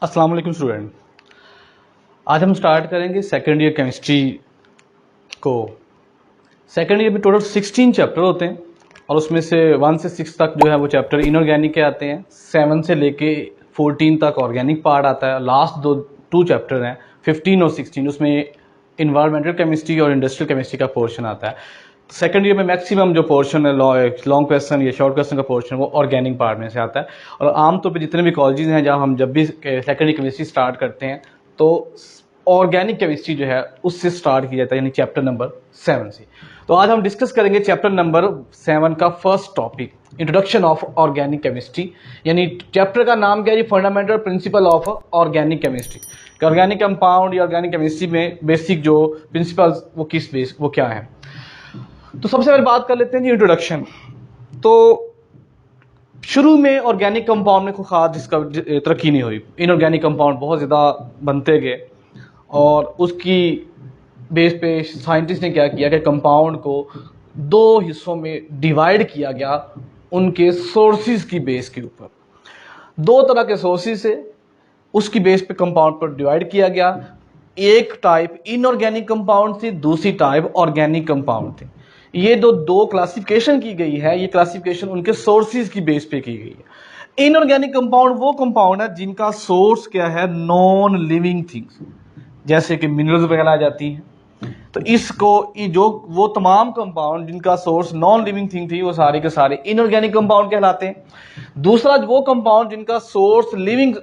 अस्सलाम वालेकुम स्टूडेंट। आज हम स्टार्ट करेंगे सेकेंड ईयर केमिस्ट्री को। सेकेंड ईयर में टोटल 16 चैप्टर होते हैं और उसमें से 1 से 6 तक जो है वो चैप्टर इनऑर्गेनिक के आते हैं। 7 से लेके 14 तक ऑर्गेनिक पार्ट आता है। लास्ट टू चैप्टर हैं 15 और 16, उसमें इन्वायरमेंटल केमिस्ट्री और इंडस्ट्रियल केमिस्ट्री का पोर्शन आता है। सेकेंड ईयर में मैक्सिमम जो पोर्शन है लॉन्ग क्वेश्चन या शॉर्ट क्वेश्चन का पोर्शन वो ऑर्गेनिक पार्ट में से आता है। और आमतौर पे जितने भी कॉलेजेस हैं जहाँ हम जब भी सेकेंड ईयर केमिस्ट्री स्टार्ट करते हैं तो ऑर्गेनिक केमिस्ट्री जो है उससे स्टार्ट किया जाता है, यानी चैप्टर नंबर 7 से। तो आज हम डिस्कस करेंगे चैप्टर नंबर 7 का first topic, introduction of organic chemistry. यानी चैप्टर का नाम क्या है, fundamental principle of organic chemistry. Organic compound या ऑर्गेनिक केमिस्ट्री में बेसिक जो प्रिंसिपल्स वो क्या है। तो सबसे पहले बात कर लेते हैं जी इंट्रोडक्शन। तो शुरू में ऑर्गेनिक कंपाउंड में कोई खास तरक्की नहीं हुई। इनऑर्गेनिक कंपाउंड बहुत ज़्यादा बनते गए और उसकी बेस पे साइंटिस्ट ने क्या किया कि कंपाउंड को दो हिस्सों में डिवाइड किया गया उनके सोर्सेज की बेस के ऊपर। दो तरह के सोर्सेज से उसकी बेस पे कंपाउंड पर डिवाइड किया गया। एक टाइप इनऑर्गेनिक कंपाउंड थी, दूसरी टाइप ऑर्गेनिक कंपाउंड थी। ये दो क्लासिफिकेशन की गई है। ये क्लासिफिकेशन उनके सोर्सेज की बेस पे की गई है। इनऑर्गेनिक कंपाउंड वो कंपाउंड है जिनका सोर्स क्या है, नॉन लिविंग थिंग्स, जैसे कि मिनरल्स वगैरह आ जाती हैं। तो इसको जो वो तमाम कंपाउंड जिनका सोर्स नॉन लिविंग थिंग थी वो सारे के सारे इनऑर्गेनिक कंपाउंड कहलाते हैं। दूसरा वो कंपाउंड जिनका सोर्स लिविंग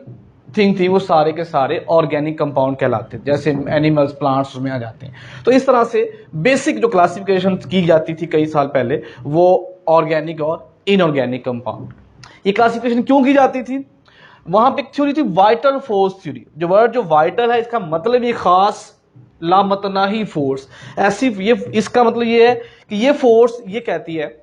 थिंग थी वो सारे के सारे ऑर्गेनिक कंपाउंड कहलाते हैं, जैसे एनिमल्स प्लांट्स में आ जाते हैं। तो इस तरह से बेसिक जो क्लासिफिकेशन की जाती थी कई साल पहले वो ऑर्गेनिक और इनऑर्गेनिक कंपाउंड। ये क्लासिफिकेशन क्यों की जाती थी? वहां पे एक थ्योरी थी वाइटल फोर्स थ्योरी। जो वर्ड जो वाइटल है इसका मतलब ये खास लामतनाही फोर्स। ऐसी ये इसका मतलब ये है कि ये फोर्स ये कहती है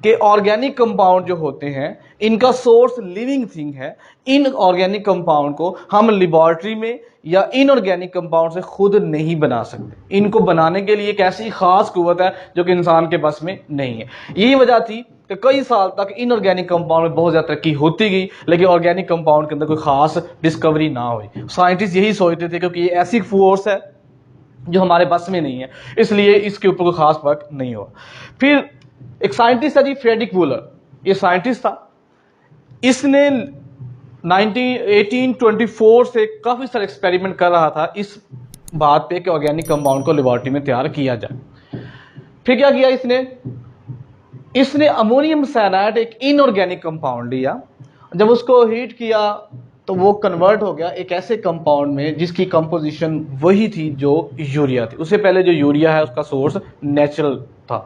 कि ऑर्गेनिक कंपाउंड जो होते हैं इनका सोर्स लिविंग थिंग है। इन ऑर्गेनिक कंपाउंड को हम लेबोरेटरी में या इनऑर्गेनिक कंपाउंड से खुद नहीं बना सकते। इनको बनाने के लिए एक ऐसी खास कुव्वत है जो कि इंसान के बस में नहीं है। यही वजह थी कि कई साल तक इनऑर्गेनिक कंपाउंड में बहुत ज्यादा तरक्की होती गई, लेकिन ऑर्गेनिक कंपाउंड के अंदर कोई खास डिस्कवरी ना हुई। साइंटिस्ट यही सोचते थे क्योंकि ये ऐसी फोर्स है जो हमारे बस में नहीं है, इसलिए इसके ऊपर कोई खास वर्क नहीं हुआ। फिर एक साइंटिस्ट था जी फ्रेडरिक वूलर। ये साइंटिस्ट था, इसने 1824 से काफी सारे एक्सपेरिमेंट कर रहा था इस बात पे कि ऑर्गेनिक कंपाउंड को लेबोरेटरी में तैयार किया जाए। फिर क्या किया इसने अमोनियम साइनाइड एक इनऑर्गेनिक कंपाउंड लिया। जब उसको हीट किया तो वो कन्वर्ट हो गया एक ऐसे कंपाउंड में जिसकी कंपोजिशन वही थी जो यूरिया थी। उससे पहले जो यूरिया है उसका सोर्स नेचुरल था।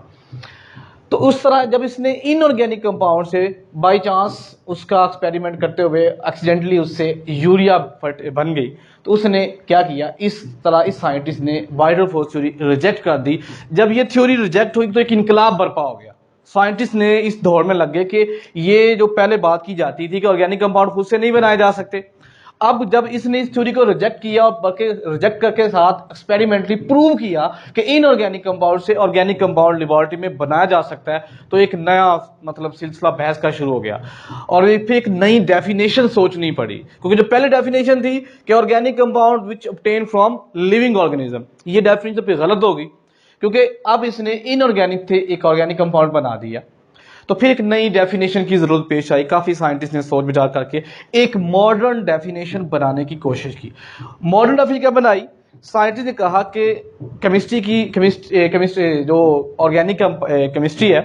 तो उस तरह जब इसने इनऑर्गेनिक कंपाउंड से बाय चांस उसका एक्सपेरिमेंट करते हुए एक्सीडेंटली उससे यूरिया बन गई, तो उसने क्या किया, इस तरह इस साइंटिस्ट ने वाइटल फोर्स थ्योरी रिजेक्ट कर दी। जब ये थ्योरी रिजेक्ट हुई तो एक इनकलाब बर्पा हो गया। साइंटिस्ट ने इस दौर में लग गए कि ये जो पहले बात की जाती थी कि ऑर्गेनिक कंपाउंड खुद से नहीं बनाए जा सकते, अब जब इसने इस थ्योरी को रिजेक्ट किया और बल्कि रिजेक्ट करके साथ एक्सपेरिमेंटली प्रूव किया कि इनऑर्गेनिक कंपाउंड से ऑर्गेनिक कंपाउंड लेबोरेटरी में बनाया जा सकता है, तो एक नया मतलब सिलसिला बहस का शुरू हो गया और फिर एक नई डेफिनेशन सोचनी पड़ी। क्योंकि जो पहले डेफिनेशन थी कि organic compound which obtain from living organism, ये डेफिनेशन पे गलत होगी क्योंकि अब इसने इनऑर्गेनिक थे एक ऑर्गेनिक कंपाउंड बना दिया। तो फिर एक नई डेफिनेशन की जरूरत पेश आई। काफी साइंटिस्ट ने सोच विचार करके एक मॉडर्न डेफिनेशन बनाने की कोशिश की। मॉडर्न डेफिनेशन क्या बनाई? साइंटिस्ट ने कहा कि केमिस्ट्री जो ऑर्गेनिक केमिस्ट्री है,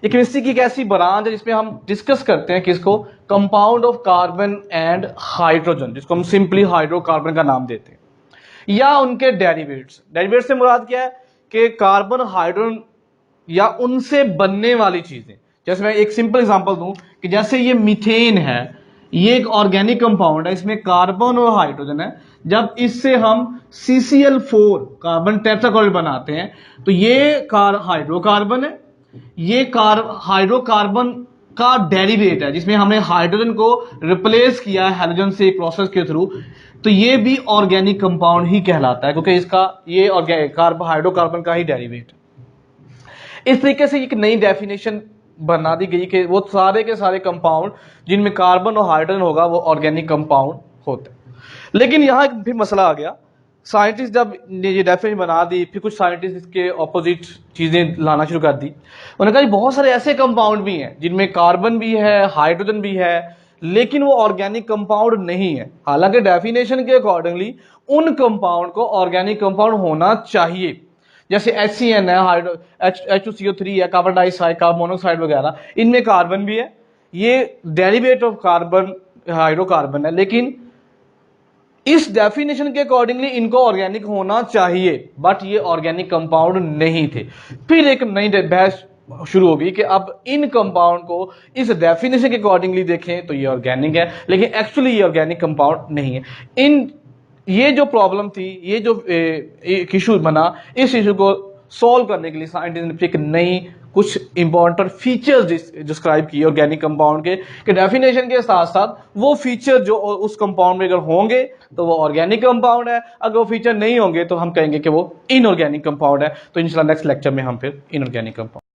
ये केमिस्ट्री की एक ऐसी ब्रांच है जिसमें हम डिस्कस करते हैं किसको, compound of carbon and hydrogen, जिसको हम सिंपली हाइड्रोकार्बन का नाम देते हैं, या उनके डेरिवेट्स। डेरिवेट्स से मुराद क्या है कि कार्बन, हाइड्रोजन या उनसे बनने वाली चीजें। जैसे मैं एक सिंपल एग्जांपल दूं कि जैसे ये मीथेन है, ये एक ऑर्गेनिक कंपाउंड है, इसमें कार्बन और हाइड्रोजन है। जब इससे हम CCl4 कार्बन टेट्राक्लोराइड बनाते हैं तो ये हाइड्रोकार्बन है, ये हाइड्रोकार्बन का डेरिवेट है जिसमें हमने हाइड्रोजन को रिप्लेस किया है हेलोजन से एक प्रोसेस के थ्रू। तो ये भी ऑर्गेनिक कंपाउंड ही कहलाता है क्योंकि इसका ये हाइड्रोकार्बन का ही डेरिवेट है। इस तरीके से एक नई डेफिनेशन बना दी गई कि वो सारे के सारे कंपाउंड जिनमें कार्बन और हाइड्रोजन होगा वो ऑर्गेनिक कंपाउंड होते हैं। लेकिन यहाँ फिर मसला आ गया, साइंटिस्ट जब ये डेफिनेशन बना दी, फिर कुछ साइंटिस्ट इसके ऑपोजिट चीजें लाना शुरू कर दी। उन्होंने कहा बहुत सारे ऐसे कंपाउंड भी हैं जिनमें कार्बन भी है, हाइड्रोजन भी है, लेकिन वो ऑर्गेनिक कंपाउंड नहीं है। हालांकि डेफिनेशन के अकॉर्डिंगली उन कंपाउंड को ऑर्गेनिक कंपाउंड होना चाहिए, जैसे HCN है, H2CO3 है, कार्बन डाइऑक्साइड, कार्बन मोनोऑक्साइड वगैरह, इनमें कार्बन भी है, ये डेरिवेट ऑफ कार्बन हाइड्रोकार्बन है, लेकिन इस डेफिनेशन के अकॉर्डिंगली इनको ऑर्गेनिक होना चाहिए, बट ये ऑर्गेनिक कंपाउंड नहीं थे। फिर एक नई बहस शुरू होगी कि अब इन कंपाउंड को इस डेफिनेशन के अकॉर्डिंगली देखें तो ये ऑर्गेनिक है, लेकिन एक्चुअली ये ऑर्गेनिक कंपाउंड नहीं है। ये जो प्रॉब्लम थी, ये जो एक इशू बना, इस इशू को सॉल्व करने के लिए साइंटिस्ट ने एक नई कुछ इंपॉर्टेंट फीचर्स डिस्क्राइब किए ऑर्गेनिक कंपाउंड के डेफिनेशन के साथ साथ वो फीचर जो उस कंपाउंड में अगर होंगे तो वो ऑर्गेनिक कंपाउंड है, अगर वो फीचर नहीं होंगे तो हम कहेंगे कि वो इनऑर्गेनिक कंपाउंड है। तो इंशाल्लाह नेक्स्ट लेक्चर में हम फिर इनऑर्गेनिक कंपाउंड